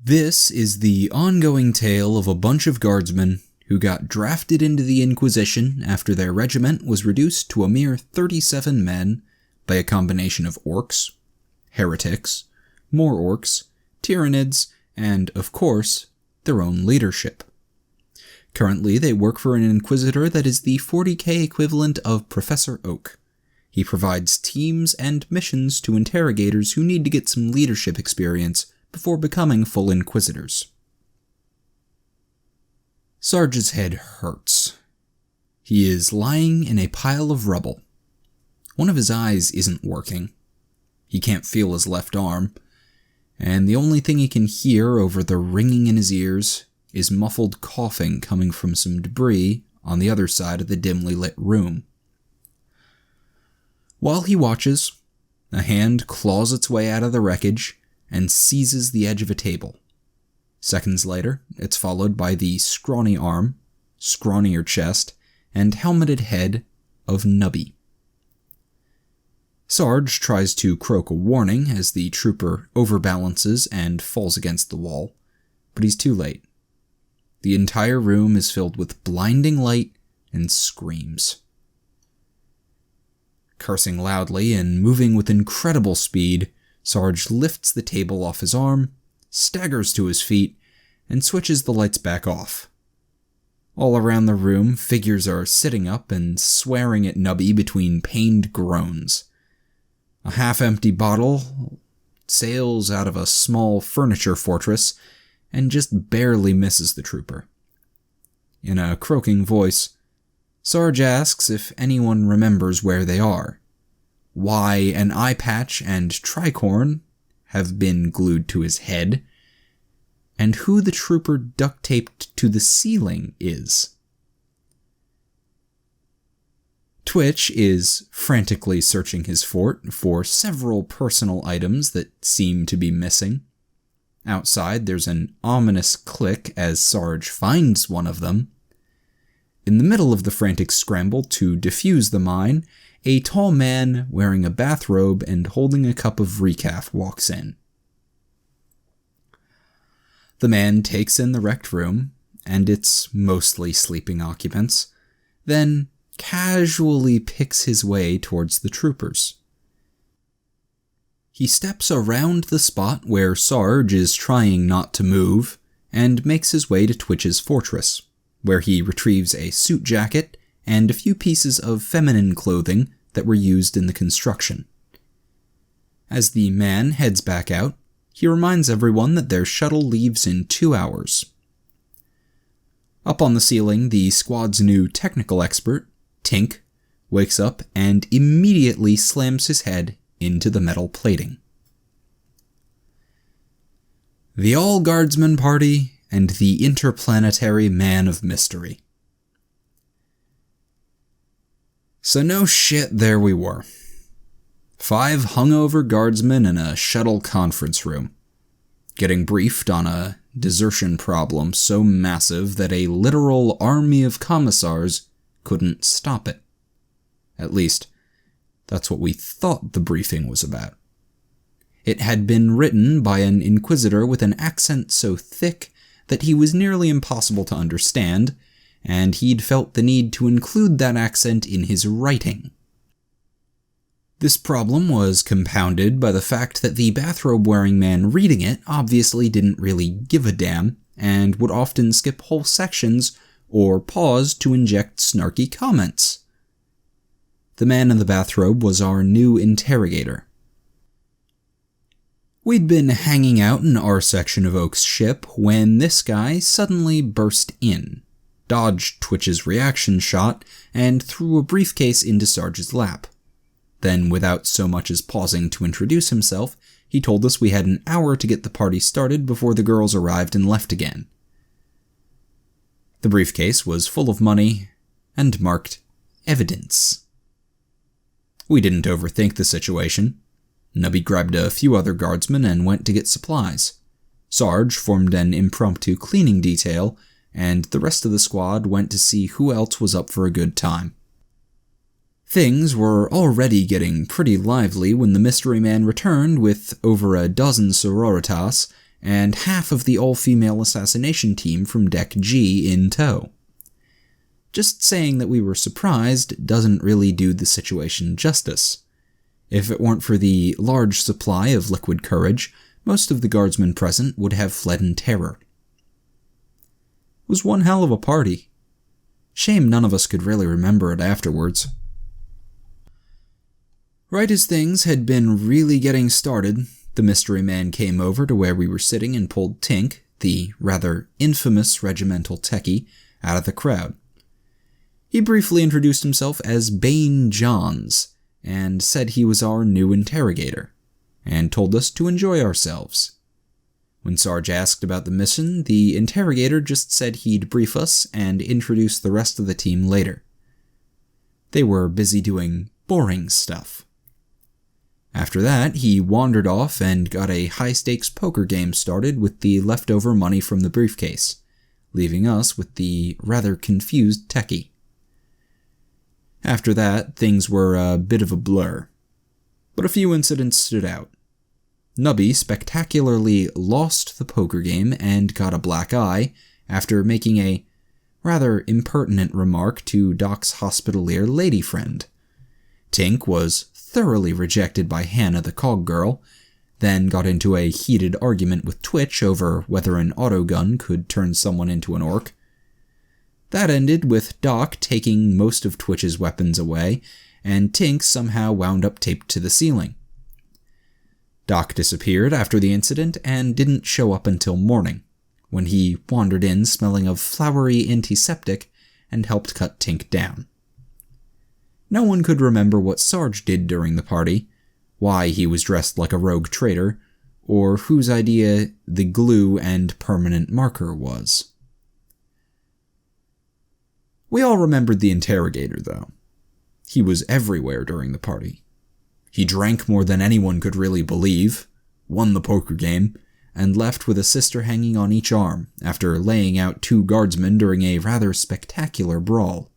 This is the ongoing tale of a bunch of guardsmen who got drafted into the Inquisition after their regiment was reduced to a mere 37 men by a combination of orcs, heretics, more orcs, Tyranids, and, of course, their own leadership. Currently, they work for an Inquisitor that is the 40k equivalent of Professor Oak. He provides teams and missions to interrogators who need to get some leadership experience before becoming full Inquisitors. Sarge's head hurts. He is lying in a pile of rubble. One of his eyes isn't working. He can't feel his left arm, and the only thing he can hear over the ringing in his ears is muffled coughing coming from some debris on the other side of the dimly lit room. While he watches, a hand claws its way out of the wreckage and seizes the edge of a table. Seconds later, it's followed by the scrawny arm, scrawnier chest, and helmeted head of Nubby. Sarge tries to croak a warning as the trooper overbalances and falls against the wall, but he's too late. The entire room is filled with blinding light and screams. Cursing loudly and moving with incredible speed, Sarge lifts the table off his arm, staggers to his feet, and switches the lights back off. All around the room, figures are sitting up and swearing at Nubby between pained groans. A half-empty bottle sails out of a small furniture fortress and just barely misses the trooper. In a croaking voice, Sarge asks if anyone remembers where they are, why an eye patch and tricorn have been glued to his head, and who the trooper duct-taped to the ceiling is. Twitch is frantically searching his fort for several personal items that seem to be missing. Outside, there's an ominous click as Sarge finds one of them. In the middle of the frantic scramble to defuse the mine, a tall man wearing a bathrobe and holding a cup of recaf walks in. The man takes in the wrecked room, and its mostly sleeping occupants, then casually picks his way towards the troopers. He steps around the spot where Sarge is trying not to move, and makes his way to Twitch's fortress, where he retrieves a suit jacket and a few pieces of feminine clothing that were used in the construction. As the man heads back out, he reminds everyone that their shuttle leaves in 2 hours. Up on the ceiling, the squad's new technical expert, Tink, wakes up and immediately slams his head into the metal plating. The All-Guardsmen Party and the Interplanetary Man of Mystery. So no shit, there we were. 5 hungover guardsmen in a shuttle conference room, getting briefed on a desertion problem so massive that a literal army of commissars couldn't stop it. At least, that's what we thought the briefing was about. It had been written by an Inquisitor with an accent so thick that he was nearly impossible to understand, and he'd felt the need to include that accent in his writing. This problem was compounded by the fact that the bathrobe-wearing man reading it obviously didn't really give a damn, and would often skip whole sections or pause to inject snarky comments. The man in the bathrobe was our new interrogator. We'd been hanging out in our section of Oak's ship when this guy suddenly burst in, dodged Twitch's reaction shot, and threw a briefcase into Sarge's lap. Then, without so much as pausing to introduce himself, he told us we had an hour to get the party started before the girls arrived and left again. The briefcase was full of money and marked evidence. We didn't overthink the situation. Nubby grabbed a few other guardsmen and went to get supplies. Sarge formed an impromptu cleaning detail, and the rest of the squad went to see who else was up for a good time. Things were already getting pretty lively when the mystery man returned with over a dozen sororitas and half of the all-female assassination team from Deck G in tow. Just saying that we were surprised doesn't really do the situation justice. If it weren't for the large supply of liquid courage, most of the guardsmen present would have fled in terror. It was one hell of a party. Shame none of us could really remember it afterwards. Right as things had been really getting started, the mystery man came over to where we were sitting and pulled Tink, the rather infamous regimental techie, out of the crowd. He briefly introduced himself as Bane Johns, and said he was our new interrogator, and told us to enjoy ourselves. When Sarge asked about the mission, the interrogator just said he'd brief us and introduce the rest of the team later. They were busy doing boring stuff. After that, he wandered off and got a high-stakes poker game started with the leftover money from the briefcase, leaving us with the rather confused techie. After that, things were a bit of a blur, but a few incidents stood out. Nubby spectacularly lost the poker game and got a black eye after making a rather impertinent remark to Doc's hospitalier lady friend. Tink was thoroughly rejected by Hannah the cog girl, then got into a heated argument with Twitch over whether an autogun could turn someone into an orc. That ended with Doc taking most of Twitch's weapons away, and Tink somehow wound up taped to the ceiling. Doc disappeared after the incident and didn't show up until morning, when he wandered in smelling of flowery antiseptic and helped cut Tink down. No one could remember what Sarge did during the party, why he was dressed like a rogue traitor, or whose idea the glue and permanent marker was. We all remembered the interrogator, though. He was everywhere during the party. He drank more than anyone could really believe, won the poker game, and left with a sister hanging on each arm after laying out 2 guardsmen during a rather spectacular brawl.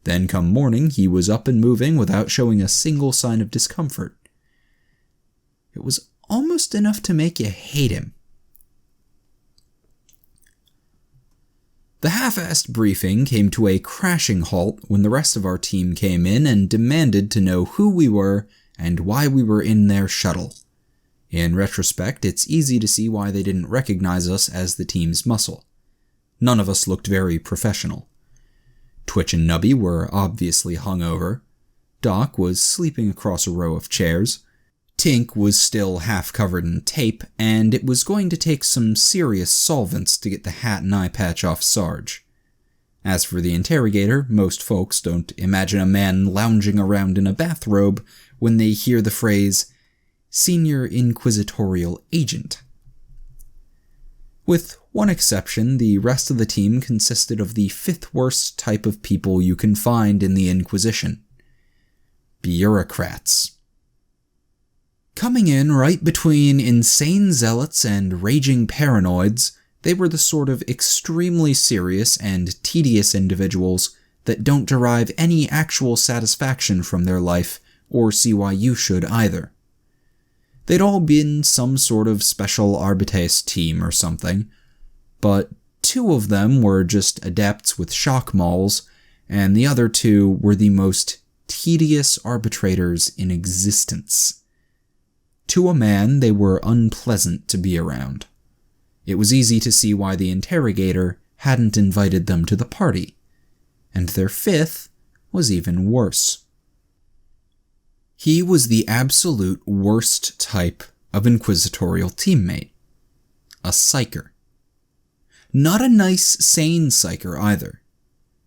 Then come morning, he was up and moving without showing a single sign of discomfort. It was almost enough to make you hate him. The half-assed briefing came to a crashing halt when the rest of our team came in and demanded to know who we were and why we were in their shuttle. In retrospect, it's easy to see why they didn't recognize us as the team's muscle. None of us looked very professional. Twitch and Nubby were obviously hungover. Doc was sleeping across a row of chairs. Tink was still half covered in tape, and it was going to take some serious solvents to get the hat and eye patch off Sarge. As for the interrogator, most folks don't imagine a man lounging around in a bathrobe when they hear the phrase, Senior Inquisitorial Agent. With one exception, the rest of the team consisted of the 5th worst type of people you can find in the Inquisition. Bureaucrats. Coming in right between insane zealots and raging paranoids, they were the sort of extremely serious and tedious individuals that don't derive any actual satisfaction from their life or see why you should either. They'd all been some sort of special Arbites team or something, but 2 of them were just adepts with shock mauls, and the other 2 were the most tedious arbitrators in existence. To a man, they were unpleasant to be around. It was easy to see why the interrogator hadn't invited them to the party, and their 5th was even worse. He was the absolute worst type of inquisitorial teammate. A psyker. Not a nice, sane psyker either.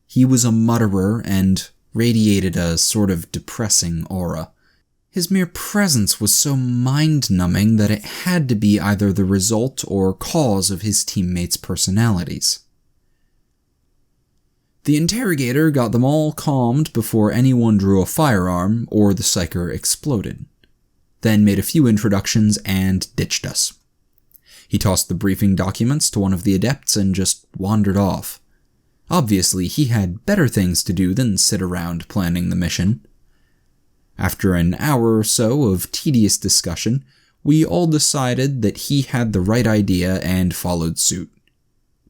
He was a mutterer and radiated a sort of depressing aura. His mere presence was so mind-numbing that it had to be either the result or cause of his teammates' personalities. The interrogator got them all calmed before anyone drew a firearm or the psyker exploded, then made a few introductions and ditched us. He tossed the briefing documents to one of the adepts and just wandered off. Obviously, he had better things to do than sit around planning the mission. After an hour or so of tedious discussion, We all decided that he had the right idea and followed suit.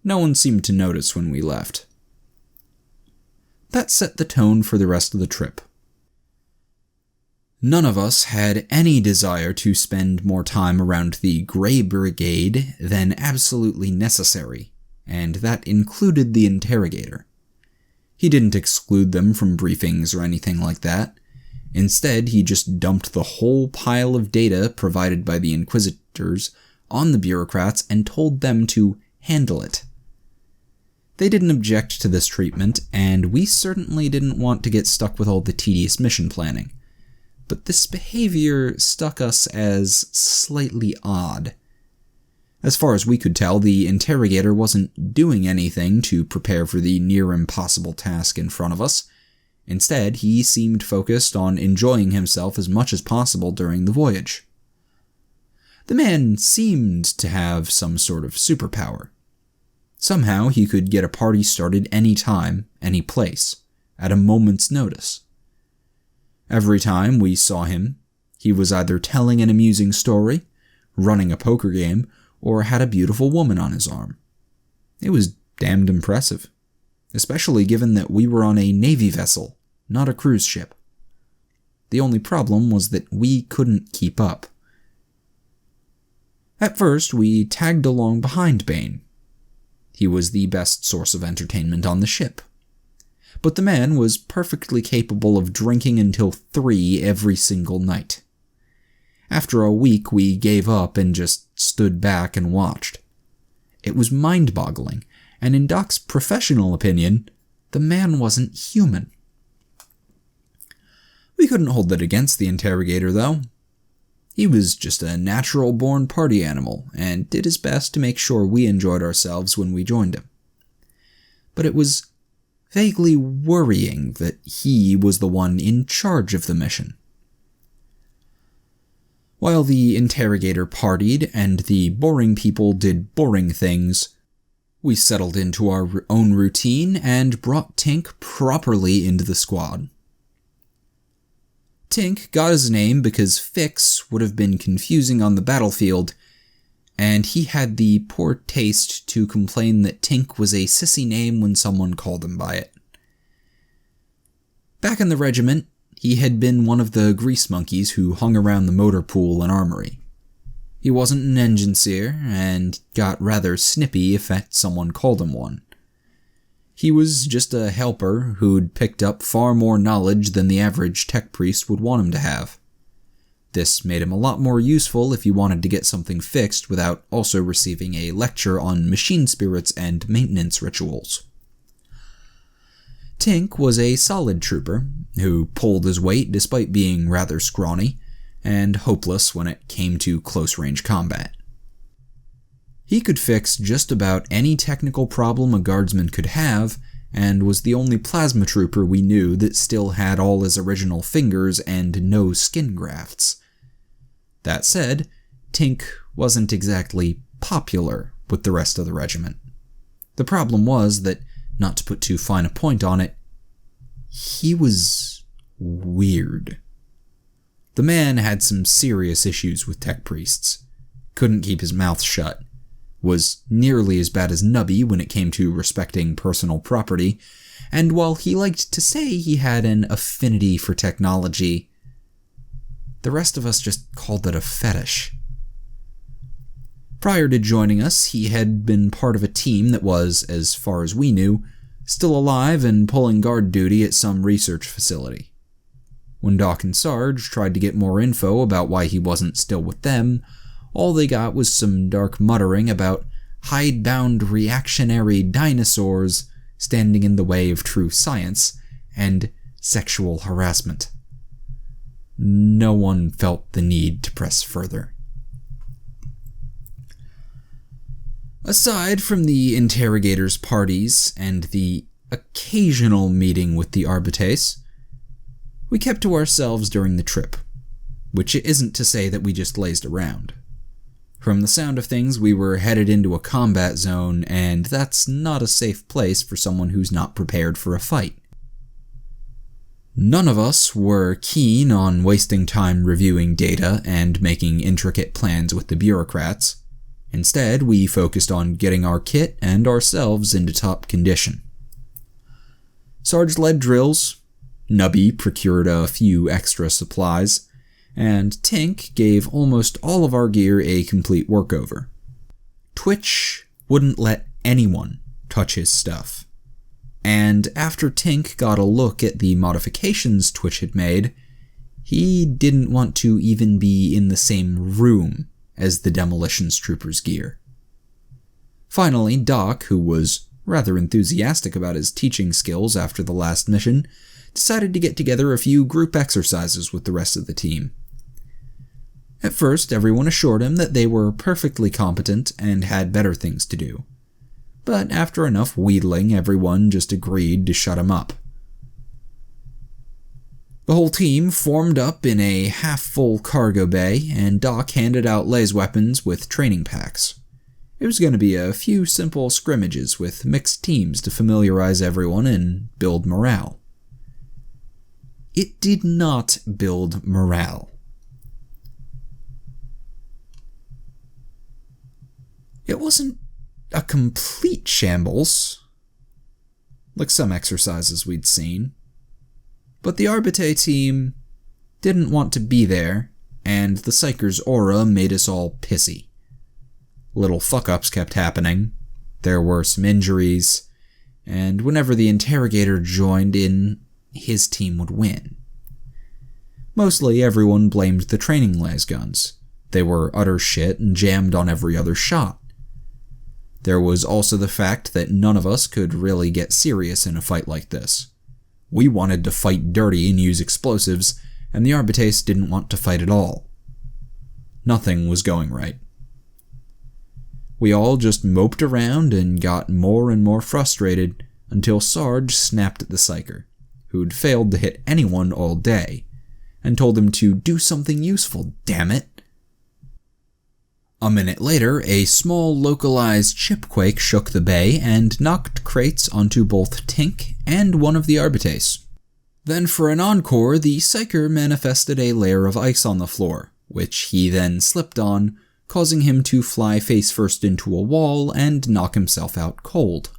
No one seemed to notice when we left. That set the tone for the rest of the trip. None of us had any desire to spend more time around the Grey Brigade than absolutely necessary, and that included the interrogator. He didn't exclude them from briefings or anything like that. Instead, he just dumped the whole pile of data provided by the Inquisitors on the bureaucrats and told them to handle it. They didn't object to this treatment, and we certainly didn't want to get stuck with all the tedious mission planning. But this behavior struck us as slightly odd. As far as we could tell, the interrogator wasn't doing anything to prepare for the near-impossible task in front of us. Instead, he seemed focused on enjoying himself as much as possible during the voyage. The man seemed to have some sort of superpower. Somehow, he could get a party started any time, any place, at a moment's notice. Every time we saw him, he was either telling an amusing story, running a poker game, or had a beautiful woman on his arm. It was damned impressive, especially given that we were on a Navy vessel, not a cruise ship. The only problem was that we couldn't keep up. At first, we tagged along behind Bane. He was the best source of entertainment on the ship. But the man was perfectly capable of drinking until 3 every single night. After a week, we gave up and just stood back and watched. It was mind-boggling, and in Doc's professional opinion, the man wasn't human. We couldn't hold that against the interrogator, though. He was just a natural-born party animal, and did his best to make sure we enjoyed ourselves when we joined him. But it was vaguely worrying that he was the one in charge of the mission. While the interrogator partied and the boring people did boring things, we settled into our own routine and brought Tink properly into the squad. Tink got his name because Fix would have been confusing on the battlefield, and he had the poor taste to complain that Tink was a sissy name when someone called him by it. Back in the regiment, he had been one of the grease monkeys who hung around the motor pool and armory. He wasn't an engine seer, and got rather snippy if someone called him one. He was just a helper who'd picked up far more knowledge than the average tech priest would want him to have. This made him a lot more useful if you wanted to get something fixed without also receiving a lecture on machine spirits and maintenance rituals. Tink was a solid trooper who pulled his weight despite being rather scrawny and hopeless when it came to close-range combat. He could fix just about any technical problem a guardsman could have, and was the only plasma trooper we knew that still had all his original fingers and no skin grafts. That said, Tink wasn't exactly popular with the rest of the regiment. The problem was that, not to put too fine a point on it, he was weird. The man had some serious issues with tech priests. Couldn't keep his mouth shut. Was nearly as bad as Nubby when it came to respecting personal property, and while he liked to say he had an affinity for technology, the rest of us just called it a fetish. Prior to joining us, he had been part of a team that was, as far as we knew, still alive and pulling guard duty at some research facility. When Doc and Sarge tried to get more info about why he wasn't still with them, all they got was some dark muttering about hidebound reactionary dinosaurs standing in the way of true science, and sexual harassment. No one felt the need to press further. Aside from the interrogators' parties and the occasional meeting with the Arbites, we kept to ourselves during the trip, which isn't to say that we just lazed around. From the sound of things, we were headed into a combat zone, and that's not a safe place for someone who's not prepared for a fight. None of us were keen on wasting time reviewing data and making intricate plans with the bureaucrats. Instead, we focused on getting our kit and ourselves into top condition. Sarge led drills, Nubby procured a few extra supplies, and Tink gave almost all of our gear a complete workover. Twitch wouldn't let anyone touch his stuff. And after Tink got a look at the modifications Twitch had made, he didn't want to even be in the same room as the Demolitions Troopers' gear. Finally, Doc, who was rather enthusiastic about his teaching skills after the last mission, decided to get together a few group exercises with the rest of the team. At first, everyone assured him that they were perfectly competent and had better things to do. But after enough wheedling, everyone just agreed to shut him up. The whole team formed up in a half-full cargo bay, and Doc handed out laser weapons with training packs. It was going to be a few simple scrimmages with mixed teams to familiarize everyone and build morale. It did not build morale. It wasn't a complete shambles, like some exercises we'd seen, but the Arbite team didn't want to be there, and the Psyker's aura made us all pissy. Little fuck-ups kept happening, there were some injuries, and whenever the interrogator joined in, his team would win. Mostly everyone blamed the training lasguns. They were utter shit and jammed on every other shot. There was also the fact that none of us could really get serious in a fight like this. We wanted to fight dirty and use explosives, and the Arbites didn't want to fight at all. Nothing was going right. We all just moped around and got more and more frustrated until Sarge snapped at the Psyker, who'd failed to hit anyone all day, and told him to do something useful, damn it. A minute later, a small localized shipquake shook the bay and knocked crates onto both Tink and one of the Arbites. Then for an encore, the Psyker manifested a layer of ice on the floor, which he then slipped on, causing him to fly face first into a wall and knock himself out cold.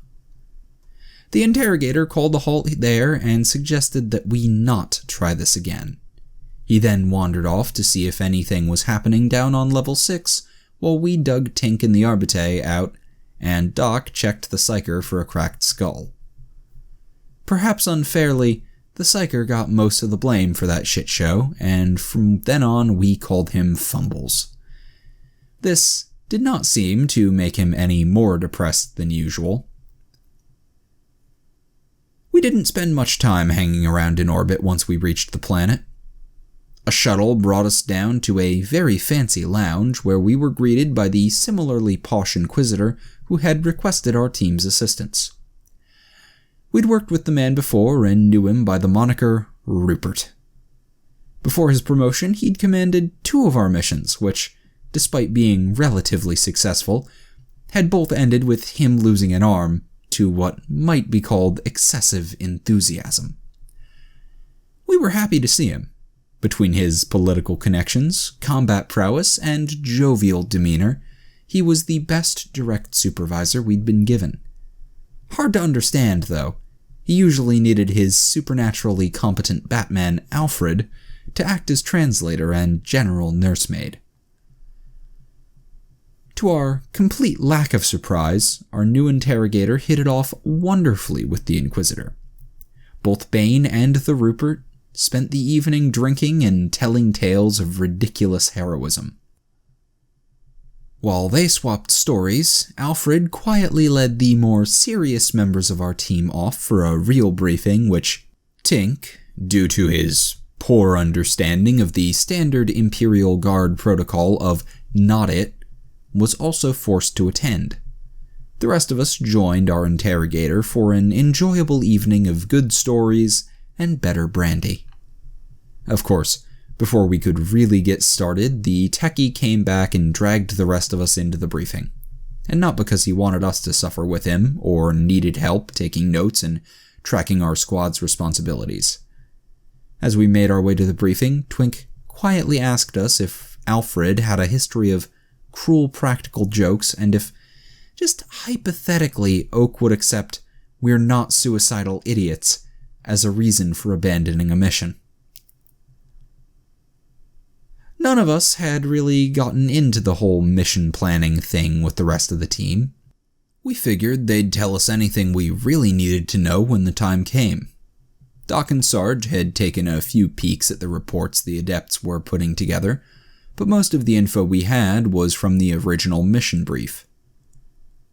The interrogator called a halt there and suggested that we not try this again. He then wandered off to see if anything was happening down on level 6, while we dug Tink and the Arbite out, and Doc checked the Psyker for a cracked skull. Perhaps unfairly, the Psyker got most of the blame for that shit show, and from then on we called him Fumbles. This did not seem to make him any more depressed than usual. We didn't spend much time hanging around in orbit once we reached the planet. A shuttle brought us down to a very fancy lounge where we were greeted by the similarly posh Inquisitor who had requested our team's assistance. We'd worked with the man before and knew him by the moniker Rupert. Before his promotion, he'd commanded 2 of our missions, which, despite being relatively successful, had both ended with him losing an arm to what might be called excessive enthusiasm. We were happy to see him. Between his political connections, combat prowess, and jovial demeanor, he was the best direct supervisor we'd been given. Hard to understand, though. He usually needed his supernaturally competent Batman, Alfred, to act as translator and general nursemaid. To our complete lack of surprise, our new interrogator hit it off wonderfully with the Inquisitor. Both Bane and the Rupert spent the evening drinking and telling tales of ridiculous heroism. While they swapped stories, Alfred quietly led the more serious members of our team off for a real briefing which Tink, due to his poor understanding of the standard Imperial Guard protocol of not it, was also forced to attend. The rest of us joined our interrogator for an enjoyable evening of good stories and better brandy. Of course, before we could really get started, the techie came back and dragged the rest of us into the briefing. And not because he wanted us to suffer with him, or needed help taking notes and tracking our squad's responsibilities. As we made our way to the briefing, Twink quietly asked us if Alfred had a history of cruel practical jokes and if, just hypothetically, Oak would accept "we're not suicidal idiots" as a reason for abandoning a mission. None of us had really gotten into the whole mission planning thing with the rest of the team. We figured they'd tell us anything we really needed to know when the time came. Doc and Sarge had taken a few peeks at the reports the Adepts were putting together, but most of the info we had was from the original mission brief.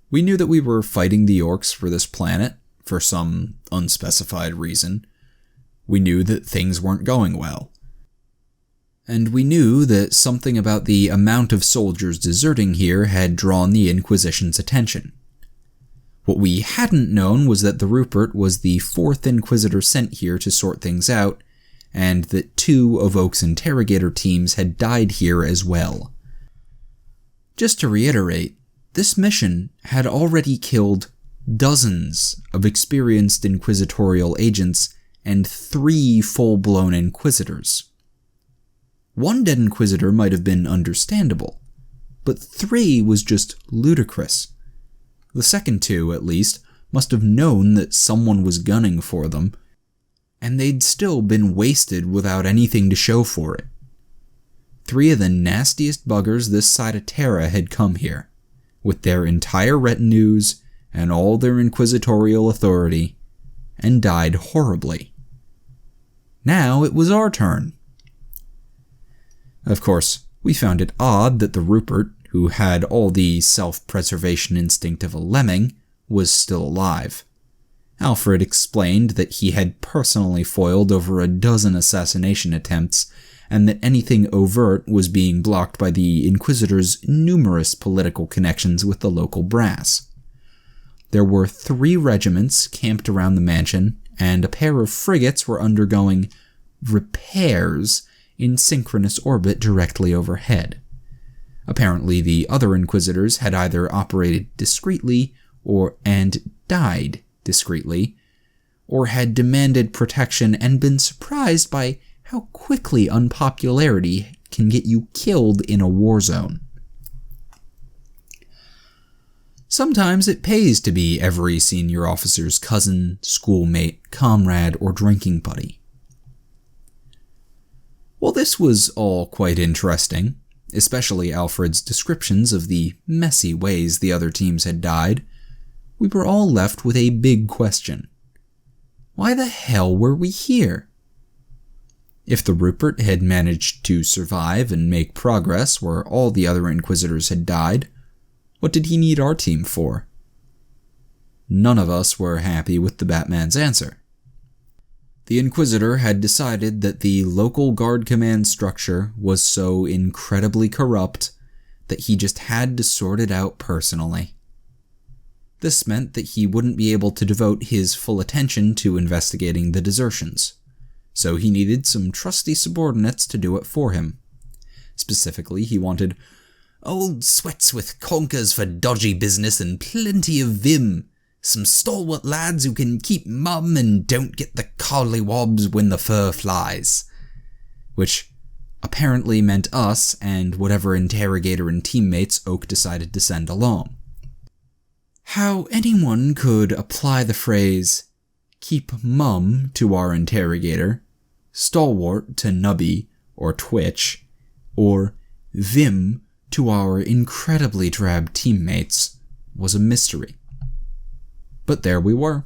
We knew that we were fighting the Orcs for this planet, for some unspecified reason. We knew that things weren't going well. And we knew that something about the amount of soldiers deserting here had drawn the Inquisition's attention. What we hadn't known was that the Rupert was the 4th Inquisitor sent here to sort things out, and that 2 of Oak's interrogator teams had died here as well. Just to reiterate, this mission had already killed dozens of experienced inquisitorial agents and 3 full-blown Inquisitors. 1 dead Inquisitor might have been understandable, but 3 was just ludicrous. The second 2, at least, must have known that someone was gunning for them, and they'd still been wasted without anything to show for it. 3 of the nastiest buggers this side of Terra had come here, with their entire retinues and all their inquisitorial authority, and died horribly. Now it was our turn. Of course, we found it odd that the Rupert, who had all the self-preservation instinct of a lemming, was still alive. Alfred explained that he had personally foiled over a dozen assassination attempts, and that anything overt was being blocked by the Inquisitor's numerous political connections with the local brass. There were 3 regiments camped around the mansion, and a pair of frigates were undergoing repairs in synchronous orbit directly overhead. Apparently, the other Inquisitors had either operated discreetly and died discreetly, or had demanded protection and been surprised by how quickly unpopularity can get you killed in a war zone. Sometimes it pays to be every senior officer's cousin, schoolmate, comrade, or drinking buddy. While this was all quite interesting, especially Alfred's descriptions of the messy ways the other teams had died, we were all left with a big question. Why the hell were we here? If the Rupert had managed to survive and make progress where all the other Inquisitors had died, what did he need our team for? None of us were happy with the Batman's answer. The Inquisitor had decided that the local guard command structure was so incredibly corrupt that he just had to sort it out personally. This meant that he wouldn't be able to devote his full attention to investigating the desertions, so he needed some trusty subordinates to do it for him. Specifically, he wanted old sweats with conkers for dodgy business and plenty of vim. Some stalwart lads who can keep mum and don't get the collywobs when the fur flies. Which apparently meant us and whatever interrogator and teammates Oak decided to send along. How anyone could apply the phrase, keep mum to our interrogator, stalwart to nubby or twitch, or vim to our incredibly drab teammates was a mystery. But there we were.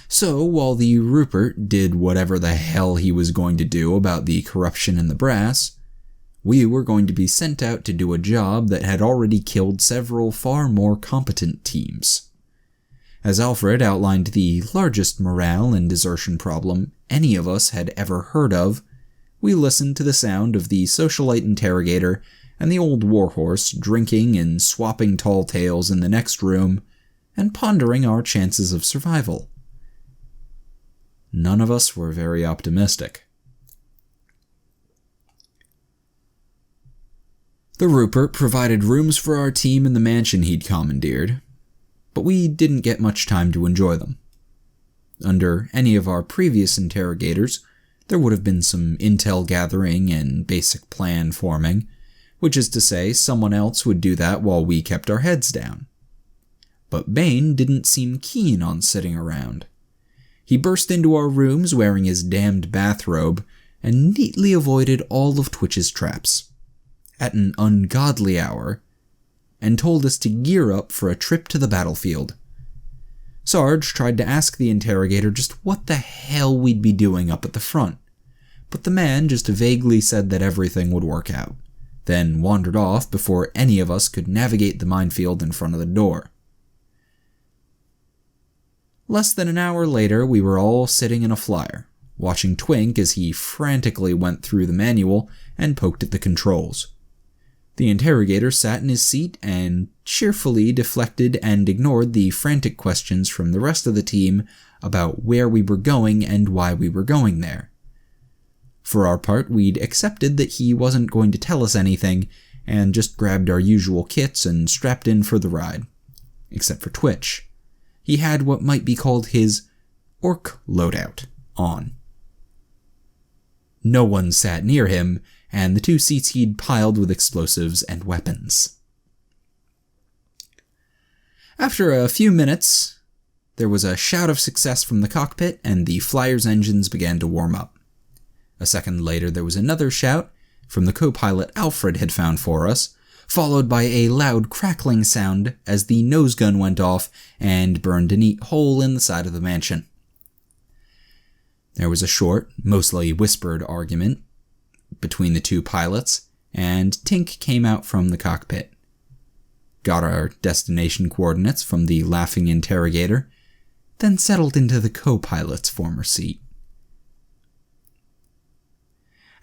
So, while the Rupert did whatever the hell he was going to do about the corruption in the brass, we were going to be sent out to do a job that had already killed several far more competent teams. As Alfred outlined the largest morale and desertion problem any of us had ever heard of, we listened to the sound of the socialite interrogator and the old warhorse drinking and swapping tall tales in the next room, and pondering our chances of survival. None of us were very optimistic. The Rupert provided rooms for our team in the mansion he'd commandeered, but we didn't get much time to enjoy them. Under any of our previous interrogators, There would have been some intel gathering and basic plan forming, which is to say someone else would do that while we kept our heads down. But Bane didn't seem keen on sitting around. He burst into our rooms wearing his damned bathrobe and neatly avoided all of Twitch's traps, at an ungodly hour, and told us to gear up for a trip to the battlefield. Sarge tried to ask the interrogator just what the hell we'd be doing up at the front, but the man just vaguely said that everything would work out, then wandered off before any of us could navigate the minefield in front of the door. Less than an hour later, we were all sitting in a flyer, watching Twink as he frantically went through the manual and poked at the controls. The interrogator sat in his seat and cheerfully deflected and ignored the frantic questions from the rest of the team about where we were going and why we were going there. For our part, we'd accepted that he wasn't going to tell us anything and just grabbed our usual kits and strapped in for the ride. Except for Twitch. He had what might be called his orc loadout on. No one sat near him, and the 2 seats he'd piled with explosives and weapons. After a few minutes, there was a shout of success from the cockpit, and the flyer's engines began to warm up. A second later, there was another shout from the co-pilot Alfred had found for us, followed by a loud crackling sound as the nose gun went off and burned a neat hole in the side of the mansion. There was a short, mostly whispered argument between the 2 pilots, and Tink came out from the cockpit. Got our destination coordinates from the laughing interrogator, then settled into the co-pilot's former seat.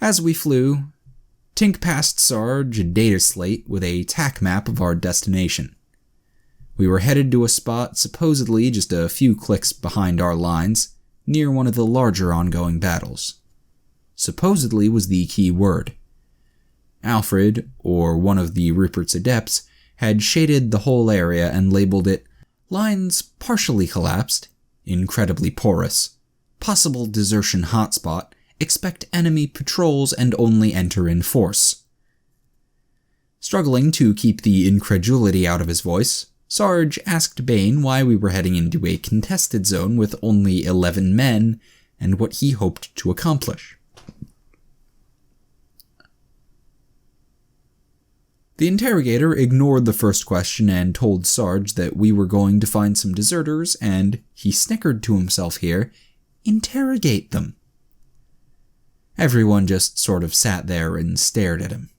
As we flew, Tink passed Sarge a data slate with a tack map of our destination. We were headed to a spot supposedly just a few clicks behind our lines, near one of the larger ongoing battles. Supposedly was the key word. Alfred, or one of the Rupert's adepts, had shaded the whole area and labeled it lines partially collapsed, incredibly porous, possible desertion hotspot, expect enemy patrols and only enter in force. Struggling to keep the incredulity out of his voice, Sarge asked Bane why we were heading into a contested zone with only 11 men and what he hoped to accomplish. The interrogator ignored the first question and told Sarge that we were going to find some deserters and, he snickered to himself here, interrogate them. Everyone just sort of sat there and stared at him.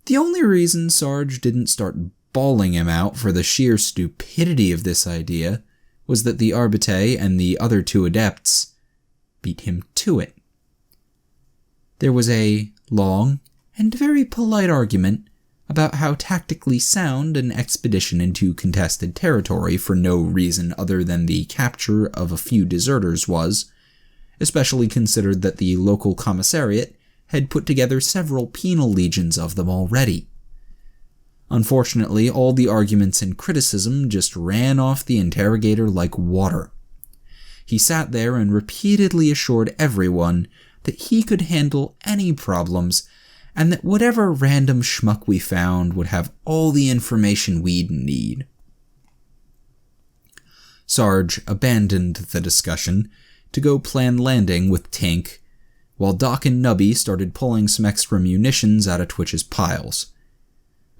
The only reason Sarge didn't start bawling him out for the sheer stupidity of this idea was that the Arbite and the other 2 adepts beat him to it. There was a long and very polite argument about how tactically sound an expedition into contested territory for no reason other than the capture of a few deserters was, especially considered that the local commissariat had put together several penal legions of them already. Unfortunately, all the arguments and criticism just ran off the interrogator like water. He sat there and repeatedly assured everyone that he could handle any problems and that whatever random schmuck we found would have all the information we'd need. Sarge abandoned the discussion to go plan landing with Tink, while Doc and Nubby started pulling some extra munitions out of Twitch's piles.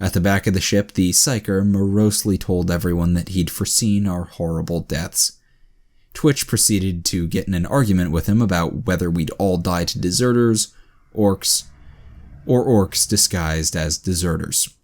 At the back of the ship, the psyker morosely told everyone that he'd foreseen our horrible deaths. Twitch proceeded to get in an argument with him about whether we'd all die to deserters, orcs, or orcs disguised as deserters.